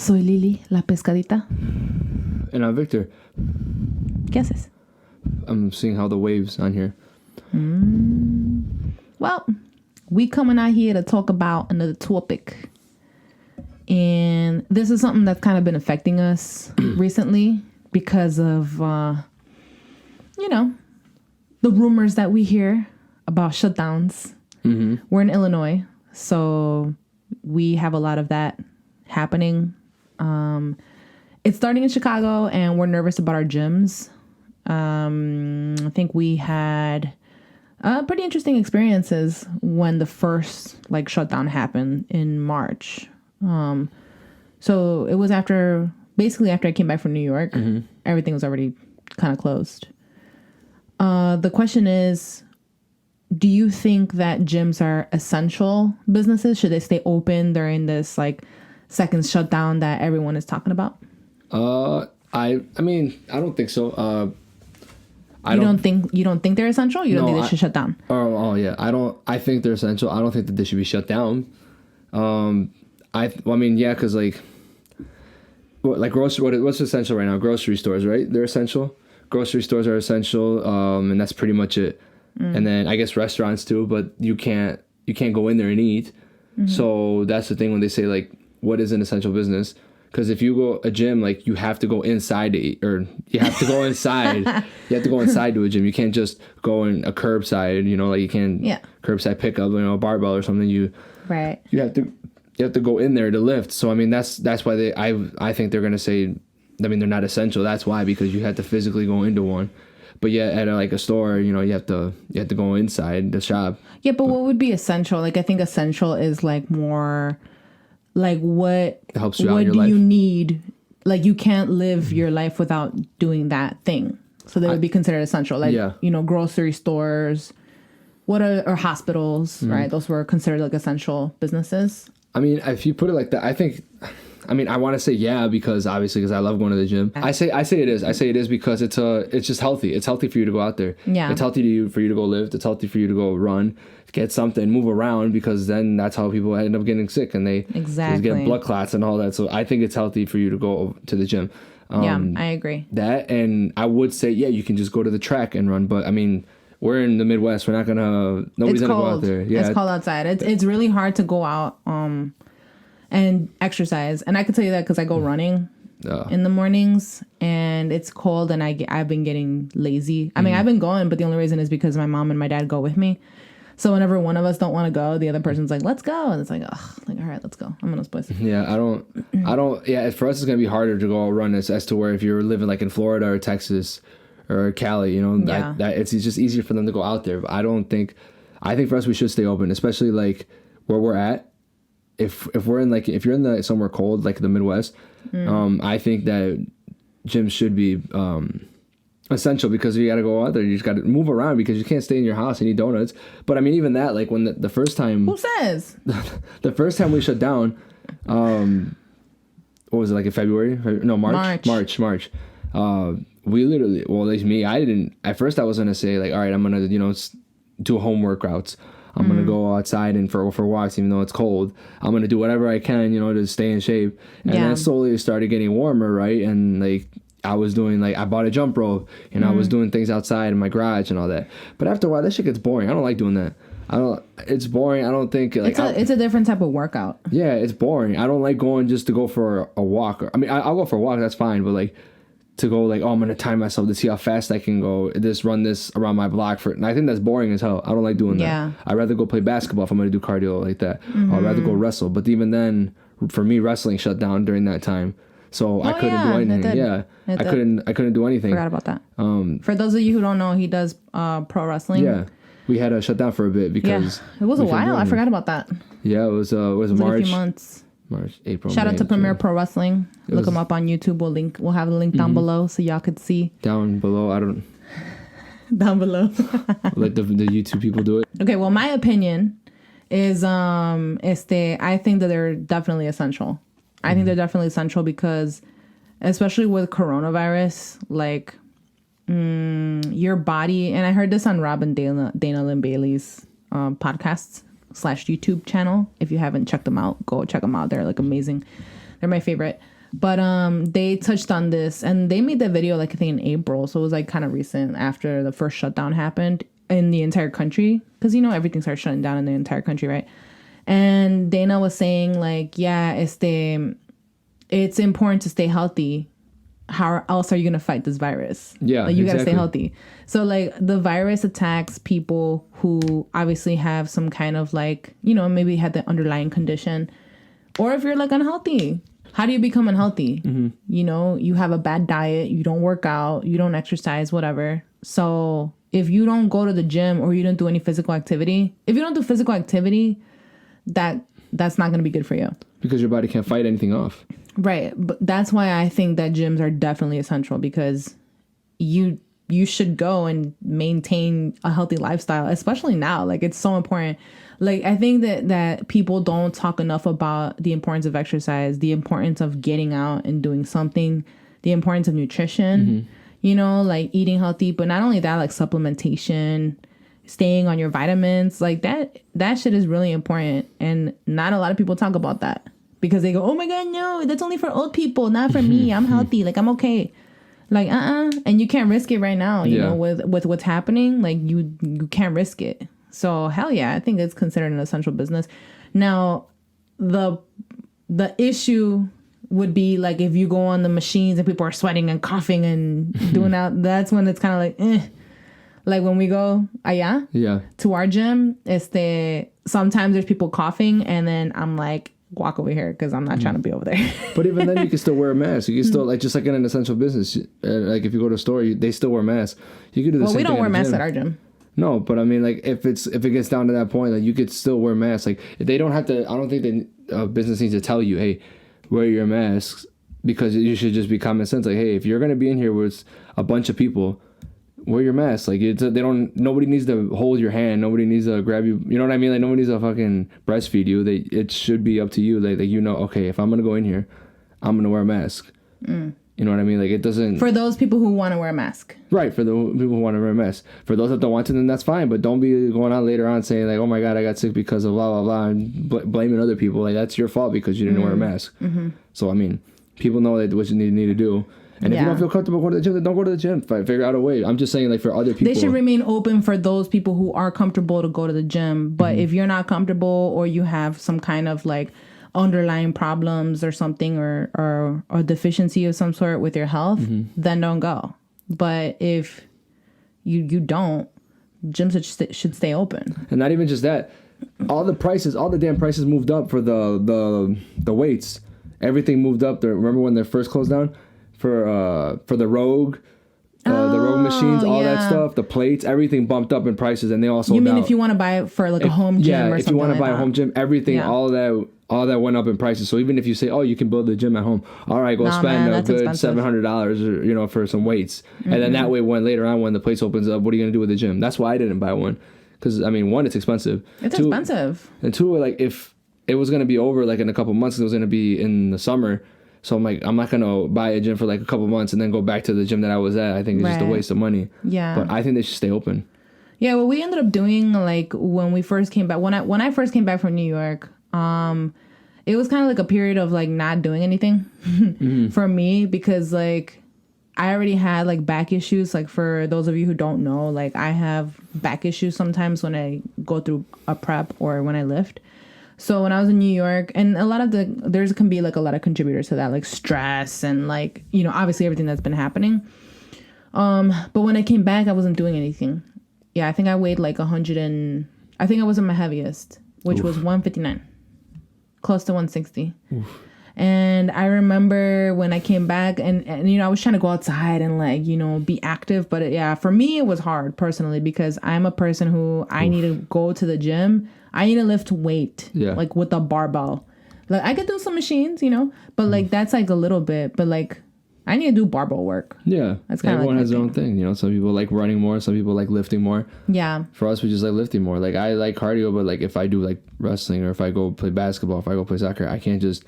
Soy Lili, la pescadita. And I'm Victor. ¿Qué haces? I'm seeing how the waves on here. Well, we coming out here to talk about another topic. And this is something that's kind of been affecting us recently because of, the rumors that we hear about shutdowns. Mm-hmm. We're in Illinois, so we have a lot of that happening. It's starting in Chicago, and we're nervous about our gyms. I think we had pretty interesting experiences when the first shutdown happened in March. So it was basically after I came back from New York. Mm-hmm. Everything was already kind of closed. The question is, do you think that gyms are essential businesses? Should they stay open during this second shutdown that everyone is talking about? I mean, I don't think so. You don't think they're essential? You don't think they should shut down? Oh yeah. I think they're essential. I don't think that they should be shut down. Yeah, because what's essential right now? Grocery stores, right? They're essential. Grocery stores are essential, and that's pretty much it. And then I guess restaurants too, but you can't go in there and eat. Mm-hmm. So that's the thing when they say what is an essential business? Because if you go a gym, you have to go inside to eat, or you have to go inside. You have to go inside to a gym. You can't just go in a curbside. You can't curbside pickup, a barbell or something. You have to go in there to lift. So I mean that's why I think they're gonna say, I mean they're not essential. That's why, because you have to physically go into one. But yeah, at a store, you have to go inside the shop. Yeah, but what would be essential? I think essential is more. What helps you out in your life. What do life? you need? You can't live your life without doing that thing. So they would be considered essential. Grocery stores, or hospitals, right? Those were considered essential businesses. I mean, if you put it like that, I want to say yeah, because I love going to the gym. I say it is. I say it is because it's just healthy. It's healthy for you to go out there. Yeah. It's healthy for you to go lift. It's healthy for you to go run, get something, move around, because then that's how people end up getting sick and they get blood clots and all that. So I think it's healthy for you to go to the gym. I agree. That, and I would say, yeah, you can just go to the track and run. But I mean, we're in the Midwest. We're not nobody's going to go out there. Yeah. It's cold outside. It's really hard to go out and exercise. And I can tell you that because I go running in the mornings, and it's cold, and I've been getting lazy. I mean, I've been going, but the only reason is because my mom and my dad go with me. So whenever one of us don't want to go, the other person's like, let's go. And it's all right, let's go. I'm gonna split. Yeah, I don't, yeah, for us, it's going to be harder to go run as to where if you're living in Florida or Texas or Cali, that it's just easier for them to go out there. But I think for us, we should stay open, especially where we're at. If we're in if you're in somewhere cold, the Midwest, I think that gyms should be, essential, because you got to go out there. You just got to move around, because you can't stay in your house and eat donuts. But I mean, even that, when the first time... Who says? The first time we shut down, what was it, in February? No, March. March. We literally, well, at least me, I didn't... At first, I was going to say, all right, I'm going to, do home workouts. I'm going to go outside and for walks, even though it's cold. I'm going to do whatever I can, to stay in shape. And then slowly it started getting warmer, right? And, I was doing, I bought a jump rope, and I was doing things outside in my garage and all that. But after a while, that shit gets boring. I don't like doing that. It's boring. I don't think, it's a different type of workout. Yeah, it's boring. I don't like going just to go for a walk. I mean, I'll go for a walk, that's fine. But, to go, I'm going to time myself to see how fast I can go, run this around my block and I think that's boring as hell. I don't like doing that. I'd rather go play basketball if I'm going to do cardio like that. Or I'd rather go wrestle. But even then, for me, wrestling shut down during that time. So I couldn't do anything. Yeah, I couldn't do anything. Forgot about that. For those of you who don't know, he does pro wrestling. Yeah, we had to shut down for a bit because it was a while. I forgot about that. Yeah, it was March. Like a few months. March, April. Shout out to Premier Pro Wrestling. Look them up on YouTube. We'll have the link down below so y'all could see. Down below, I don't. Down below. Let the YouTube people do it. Okay, well, my opinion is I think that they're definitely essential. I think they're definitely essential because, especially with coronavirus, your body, and I heard this on Rob and Dana Lynn Bailey's podcasts / YouTube channel. If you haven't checked them out, go check them out. They're amazing. They're my favorite. But they touched on this, and they made that video like I think in April, so it was like kind of recent after the first shutdown happened in the entire country, because everything started shutting down in the entire country, right? And Dana was saying like, yeah, it's important to stay healthy. How else are you gonna fight this virus? Yeah, like you gotta exactly. stay healthy. So like the virus attacks people who obviously have some kind of like maybe had the underlying condition, or if you're like unhealthy. How do you become unhealthy? You have a bad diet, you don't work out, you don't exercise, whatever. So if you don't go to the gym or you don't do any physical activity, that's not going to be good for you. Because your body can't fight anything off. Right. But that's why I think that gyms are definitely essential, because you should go and maintain a healthy lifestyle, especially now. Like, it's so important. Like, I think that people don't talk enough about the importance of exercise, the importance of getting out and doing something, the importance of nutrition, like eating healthy. But not only that, like supplementation, staying on your vitamins, like that shit is really important. And not a lot of people talk about that, because they go, oh my God, no, that's only for old people, not for me. I'm healthy. Like, I'm okay. Like, and you can't risk it right now, you know, with what's happening. Like, you can't risk it. So hell yeah, I think it's considered an essential business. Now, the issue would be like if you go on the machines and people are sweating and coughing and doing that, that's when it's kind of like, eh. Like when we go to our gym, sometimes there's people coughing, and then I'm like, walk over here, because I'm not trying to be over there. But even then, you can still wear a mask. You can still, like, just like in an essential business, like if you go to a store, they still wear masks. You can do the same thing. Well, we don't wear masks gym. at our gym. No, but I mean, like, if it gets down to that point, like, you could still wear masks. Like, if they don't have to. I don't think the business needs to tell you, hey, wear your masks, because you should just be common sense. Like, hey, if you're gonna be in here with a bunch of people, wear your mask. Like, nobody needs to hold your hand. Nobody needs to grab you. You know what I mean? Like, nobody needs to fucking breastfeed you. it should be up to you. Like, okay, if I'm gonna go in here, I'm gonna wear a mask. You know what I mean? Like, it doesn't... For those people who want to wear a mask. Right, for the people who want to wear a mask. For those that don't want to, then that's fine. But don't be going on later on saying, like, oh my God, I got sick because of blah, blah, blah, and blaming other people. Like, that's your fault because you didn't wear a mask. So, I mean, people know that what you need to do. And if you don't feel comfortable going to the gym, then don't go to the gym. Figure out a way. I'm just saying, like, for other people... They should remain open for those people who are comfortable to go to the gym. But if you're not comfortable, or you have some kind of, like, underlying problems or something, or deficiency of some sort with your health, then don't go. But if you don't, gyms should stay open. And not even just that, all the damn prices moved up for the weights. Everything moved up. Remember when they first closed down for the Rogue? The Rogue machines, all that stuff, the plates, everything bumped up in prices, and they all sold out. You mean if you want to buy it for like a home gym or something like that? Yeah, if you want to buy a home gym, everything, all that went up in prices. So even if you say, oh, you can build a gym at home, all right, go spend a good $700, for some weights. And then that way, when later on, when the place opens up, what are you going to do with the gym? That's why I didn't buy one. Because, I mean, one, it's expensive. It's expensive. And two, like, if it was going to be over, like, in a couple months, it was going to be in the summer. So I'm like, I'm not going to buy a gym for like a couple months and then go back to the gym that I was at. I think it's just a waste of money. Yeah. But I think they should stay open. Yeah, what we ended up doing, like, when we first came back, when I first came back from New York, it was kind of like a period of like not doing anything for me, because like I already had like back issues. Like, for those of you who don't know, like, I have back issues sometimes when I go through a prep or when I lift. So when I was in New York, and there can be like a lot of contributors to that, like stress and like, obviously everything that's been happening. But when I came back, I wasn't doing anything. Yeah, I think I weighed like 100 and I think I was at my heaviest, which was 159, close to 160. Oof. And I remember when I came back and I was trying to go outside and like, be active. But for me, it was hard personally, because I'm a person who I need to go to the gym. I need to lift weight, like with a barbell. Like, I could do some machines, but like that's like a little bit. But like, I need to do barbell work. Yeah, that's kind of everyone has their own thing. Some people like running more, some people like lifting more. Yeah. For us, we just like lifting more. Like, I like cardio, but like if I do like wrestling or if I go play basketball, if I go play soccer, I can't just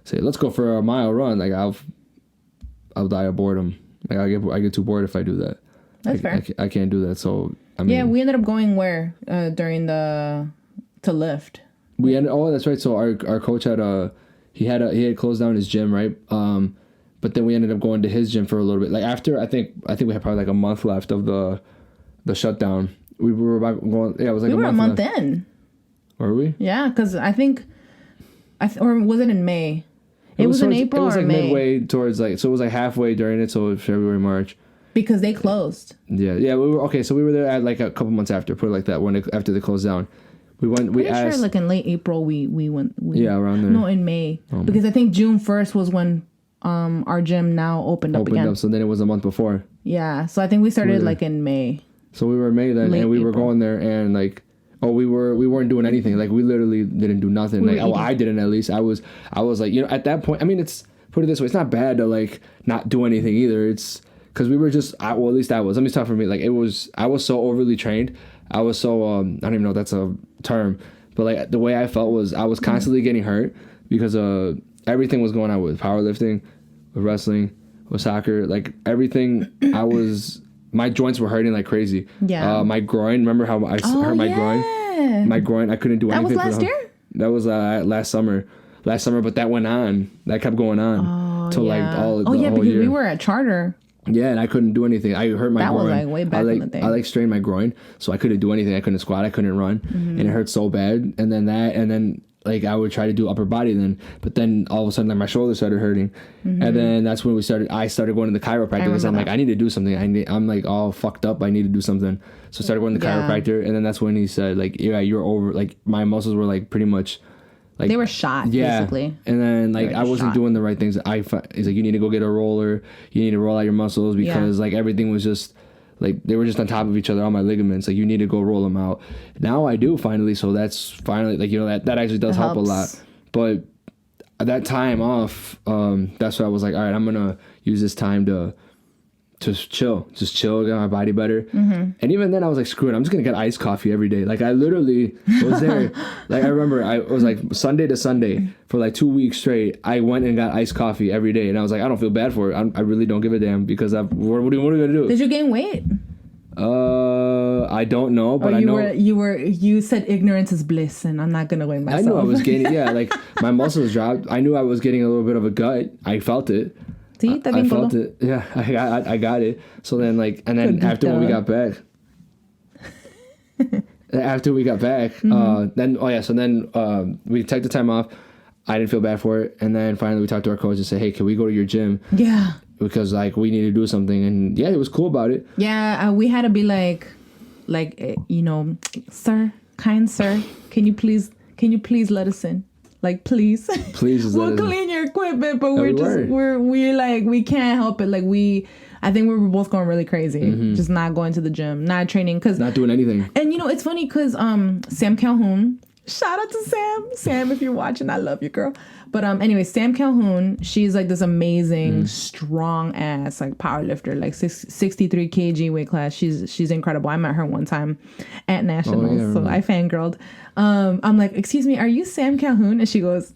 say, let's go for a mile run. Like, I'll die of boredom. Like, I get too bored if I do that. That's fair. I can't do that. So I mean, we ended up going where during to lift. That's right. So our coach had he had closed down his gym, right? But then we ended up going to his gym for a little bit. Like after, I think we had probably like a month left of the shutdown. We were about going. Yeah, it was like we were a month left. in. Were we? Yeah, because I think, or was it in May? It was in April or May. It was like midway towards like, so it was like halfway during it, so February, March. Because they closed. Yeah. We were okay. So we were there at like a couple months after, put it like that, after they closed down. We went. We asked. Sure, like in late April, we went. Yeah, around there. No, in May, because I think June 1st was when our gym now opened up again. So then it was a month before. Yeah. So I think we started like in May. So we were in May then, and we were going there, and like. Oh, we weren't doing anything. Like we literally didn't do nothing. Like I didn't at least. I was like, you know, at that point. I mean, it's put it this way. It's not bad to like not do anything either. It's because we were just. Well, at least I was. Let me talk for me. Like it was. I was so overly trained. I was so. I don't even know if that's a term, but like the way I felt was I was constantly getting hurt because everything was going on with powerlifting, with wrestling, with soccer. Like everything, my joints were hurting like crazy. Yeah. My groin. Remember how I hurt my groin? My groin. I couldn't do anything. That was last year? That was last summer. But that went on. That kept going on till like all the whole year. Because we were at Charter. Yeah, and I couldn't do anything. I hurt my groin. That was like way back in the day. I like strained my groin, so I couldn't do anything. I couldn't squat. I couldn't run, and it hurt so bad. And then like I would try to do upper body then, but then all of a sudden like my shoulders started hurting, and then that's when I started going to the chiropractor because I'm like I need to do something. I'm like all fucked up. I need to do something. So I started going to the chiropractor, and then that's when he said like, yeah, you're over. Like my muscles were like pretty much. Like, they were shot, basically. And then, like, I wasn't doing the right things. He's like, you need to go get a roller. You need to roll out your muscles because, like, everything was just, like, they were just on top of each other, all my ligaments. Like, you need to go roll them out. Now I do, finally. So that's finally, like, you know, that actually does help a lot. But that time off, that's why I was like, all right, I'm going to use this time to chill, get my body better. And even then I was like, screw it, I'm just gonna get iced coffee every day. Like I literally was there. Like I remember I was like Sunday to Sunday for like 2 weeks straight. I went and got iced coffee every day, and I was like, I don't feel bad for it. I really don't give a damn because what are you gonna do? Did you gain weight? I don't know, but I know you said ignorance is bliss, and I'm not gonna weigh myself. I knew I was gaining. Yeah, like my muscles dropped. I knew I was getting a little bit of a gut. I felt it. I felt it. Yeah, I got it. So then, like, and then after we got back, then we took the time off. I didn't feel bad for it, and then finally we talked to our coach and said, "Hey, can we go to your gym?" Yeah, because like we need to do something, and yeah, he was cool about it. Yeah, we had to be like, you know, sir, kind sir, can you please let us in? Like, please we'll clean your equipment, but we can't help it. Like I think we were both going really crazy, just not going to the gym, not training, not doing anything. And you know, it's funny because Sam Calhoun, shout out to Sam, if you're watching, I love you, girl. But anyway, Sam Calhoun, she's like this amazing, strong ass like power lifter, like 63 kg weight class. She's incredible. I met her one time at nationals, so I fangirled. I'm like, excuse me, are you Sam Calhoun? And she goes,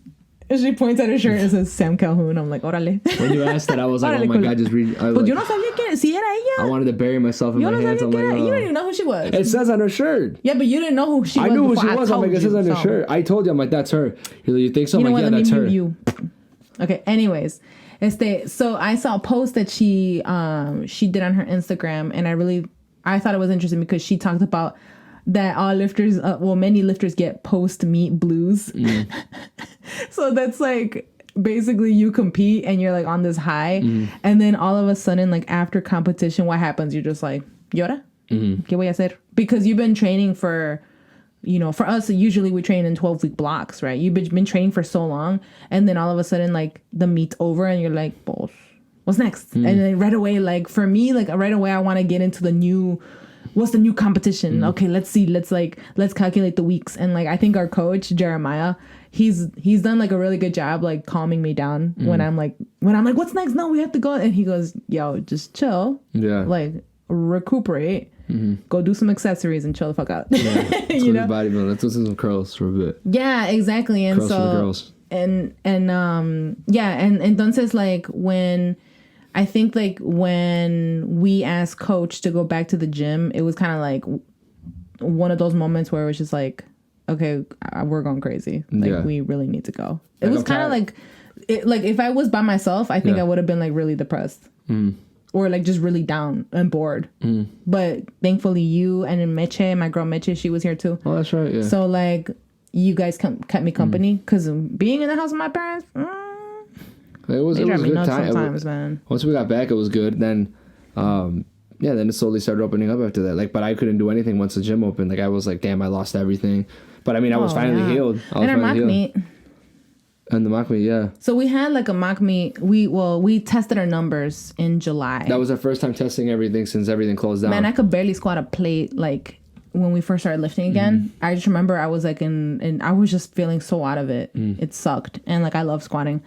and she points at her shirt and says Sam Calhoun. I'm like, órale. When you asked that, I was like, oh my God, just read. But yo no sabía que si era ella. I wanted to bury myself in my hands. I'm like, you didn't even know who she was. It says on her shirt. Yeah, but you didn't know who she was. I knew who she was. I'm like, it says on her shirt. I told you, I'm like, that's her. You're like, you think so? I'm like, yeah, that's her. Okay. Anyways, so I saw a post that she did on her Instagram, and I thought it was interesting because she talked about that all lifters, many lifters get post-meet blues. So that's like basically you compete and you're like on this high, and then all of a sudden, like after competition, what happens? You're just like, ¿y ahora? ¿Qué voy a hacer? Because you've been training for, you know, for us, usually we train in 12-week blocks, right? You've been training for so long, and then all of a sudden, like the meet's over, and you're like, what's next? And then right away, like for me, like right away, I want to get into what's the new competition? Okay, let's see. Let's calculate the weeks. And like, I think our coach, Jeremiah, he's done like a really good job, like calming me down when I'm like, what's next? No, we have to go. And he goes, yo, just chill. Yeah. Like recuperate, go do some accessories and chill the fuck out. Yeah. You know? Bodybuilding. Let's do some curls for a bit. Yeah, exactly. And curls so, for the girls. And entonces like I think like when we asked coach to go back to the gym, it was kind of like one of those moments where it was just like, okay, we're going crazy. Like we really need to go. It like was kind of like, if I was by myself, I think I would have been like really depressed. Or like just really down and bored. But thankfully you and then Meche, my girl Meche, she was here too. Oh, that's right. Yeah. So like you guys kept me company because being in the house with my parents, it was a good time. Sometimes, man. Once we got back, it was good. Then, then it slowly started opening up after that. Like, but I couldn't do anything once the gym opened. Like I was like, damn, I lost everything. But I mean, I was finally healed. And our mock meet. And the mock meet, yeah. So we had like a mock meet. We tested our numbers in July. That was our first time testing everything since everything closed down. Man, I could barely squat a plate like when we first started lifting again. I just remember I was like and I was just feeling so out of it. It sucked. And like I love squatting.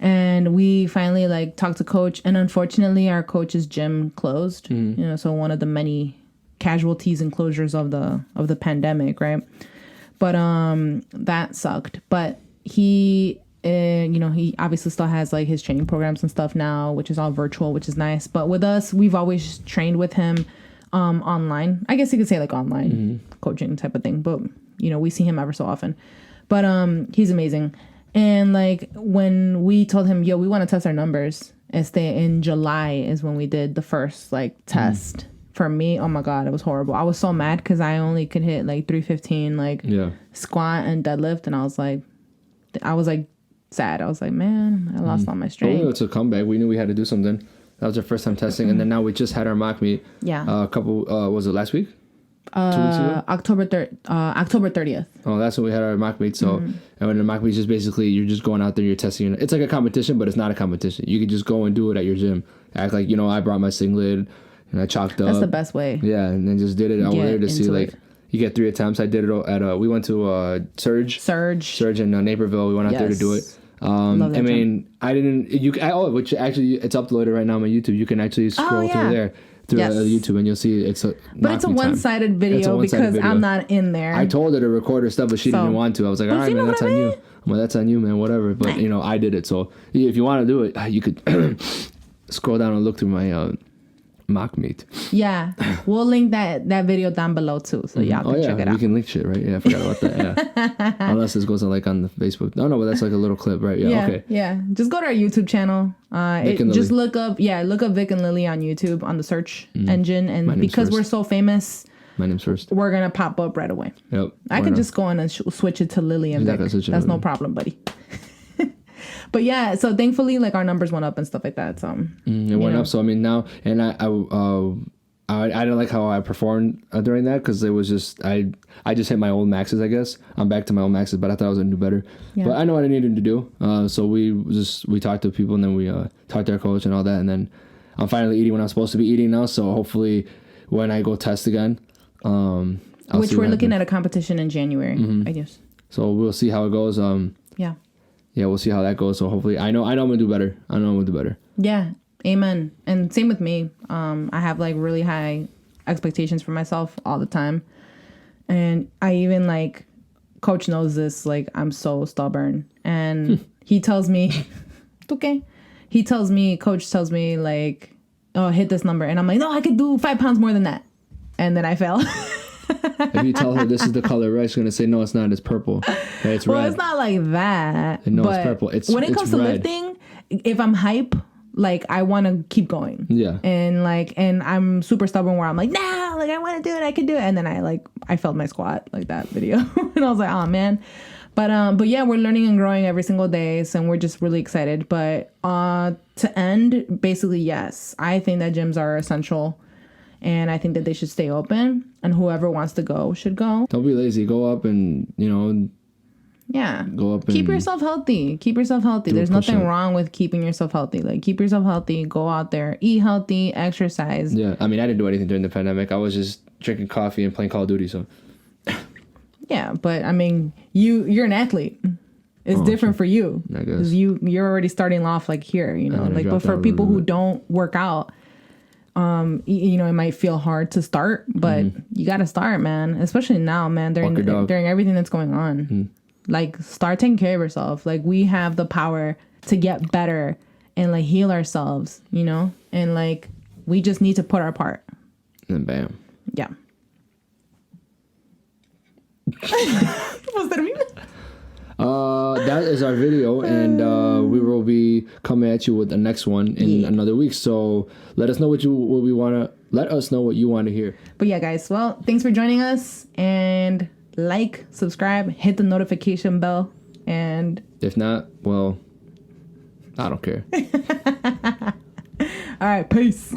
And we finally like talked to coach, and unfortunately our coach's gym closed. You know, so one of the many casualties and closures of the pandemic, right? But that sucked. But he he obviously still has like his training programs and stuff now, which is all virtual, which is nice. But with us, we've always trained with him online. I guess you could say like online coaching type of thing. But we see him ever so often. But he's amazing. And like when we told him, yo, we want to test our numbers, in July is when we did the first like test. For me, oh my God, it was horrible. I was so mad because I only could hit like 315 like squat and deadlift, and I was like sad. I was like, man, I lost all my strength. It's a comeback. We knew we had to do something. That was our first time testing, and then now we just had our mock meet. Yeah. A couple. Was it last week? 2 weeks ago? October 30th. Oh, that's when we had our mock meet. So, and when the mock meet is just basically you're just going out there, you're testing. It's like a competition, but it's not a competition. You can just go and do it at your gym. Act like I brought my singlet and I chalked up. That's the best way. Yeah, and then just did it out there to see like. You get 3 attempts. I did it at we went to Surge in Naperville. We went out there to do it. I mean, I didn't. Which actually it's uploaded right now on my YouTube. You can actually scroll through there. Through YouTube, and you'll see it's a one-sided video because I'm not in there. I told her to record her stuff, but she didn't want to. I was like, all right, man, that's on you. Well, that's on you, man, whatever. But I did it, so if you want to do it, you could scroll down and look through my mock meet. Yeah, we'll link that video down below too, so y'all can check it out. We can link shit, right? Yeah, I forgot about that. Yeah, unless this goes on like on the Facebook. No, but that's like a little clip, right? Yeah, okay. Yeah, just go to our YouTube channel. Just look up Vic and Lily on YouTube on the search engine, and because we're so famous, my name's first. We're gonna pop up right away. Yep. I can just go on and switch it to Lily and Vic. That's no problem, buddy. But yeah, so thankfully, like our numbers went up and stuff like that. So it went up. So I mean now, and I didn't like how I performed during that because it was just I just hit my old maxes. I guess I'm back to my old maxes, but I thought I was gonna do better. Yeah. But I know what I needed to do. So we talked to people, and then we talked to our coach and all that, and then I'm finally eating when I'm supposed to be eating now. So hopefully, when I go test again, which we're looking at a competition in January, I guess. So we'll see how it goes. Yeah, we'll see how that goes. So hopefully, I know I'm gonna do better. Yeah, amen. And same with me. I have like really high expectations for myself all the time, and I even like, coach knows this. Like I'm so stubborn, and he tells me, okay. Coach tells me like, oh, hit this number, and I'm like, no, I could do 5 pounds more than that, and then I fail. If you tell her this is the color red, she's gonna say no, it's not. It's purple. Okay, it's red. Well, it's not like that. No, it's purple. When it comes to lifting, if I'm hype, like I want to keep going. Yeah. And I'm super stubborn where I'm like, nah, like I want to do it. I can do it. And then I failed my squat like that video, and I was like, oh man. But yeah, we're learning and growing every single day, so we're just really excited. But to end, basically, yes, I think that gyms are essential. And I think that they should stay open, and whoever wants to go should go. Don't be lazy. Go up and, yeah. Go up and keep yourself healthy. There's nothing wrong with keeping yourself healthy. Like, keep yourself healthy. Go out there. Eat healthy. Exercise. Yeah. I mean, I didn't do anything during the pandemic. I was just drinking coffee and playing Call of Duty, so. Yeah, but, I mean, you're an athlete. It's different for you. I guess. You're already starting off, like, here, Like, but for people who don't work out, it might feel hard to start, but you got to start, man. Especially now, man, during everything that's going on. Like, start taking care of yourself. Like, we have the power to get better and like heal ourselves, and like we just need to put our part. And bam. Yeah. What's that mean? That is our video, and we will be coming at you with the next one in another week. So let us know what you want to hear. But yeah, guys. Well, thanks for joining us, and like, subscribe, hit the notification bell, and if not, well, I don't care. All right, peace.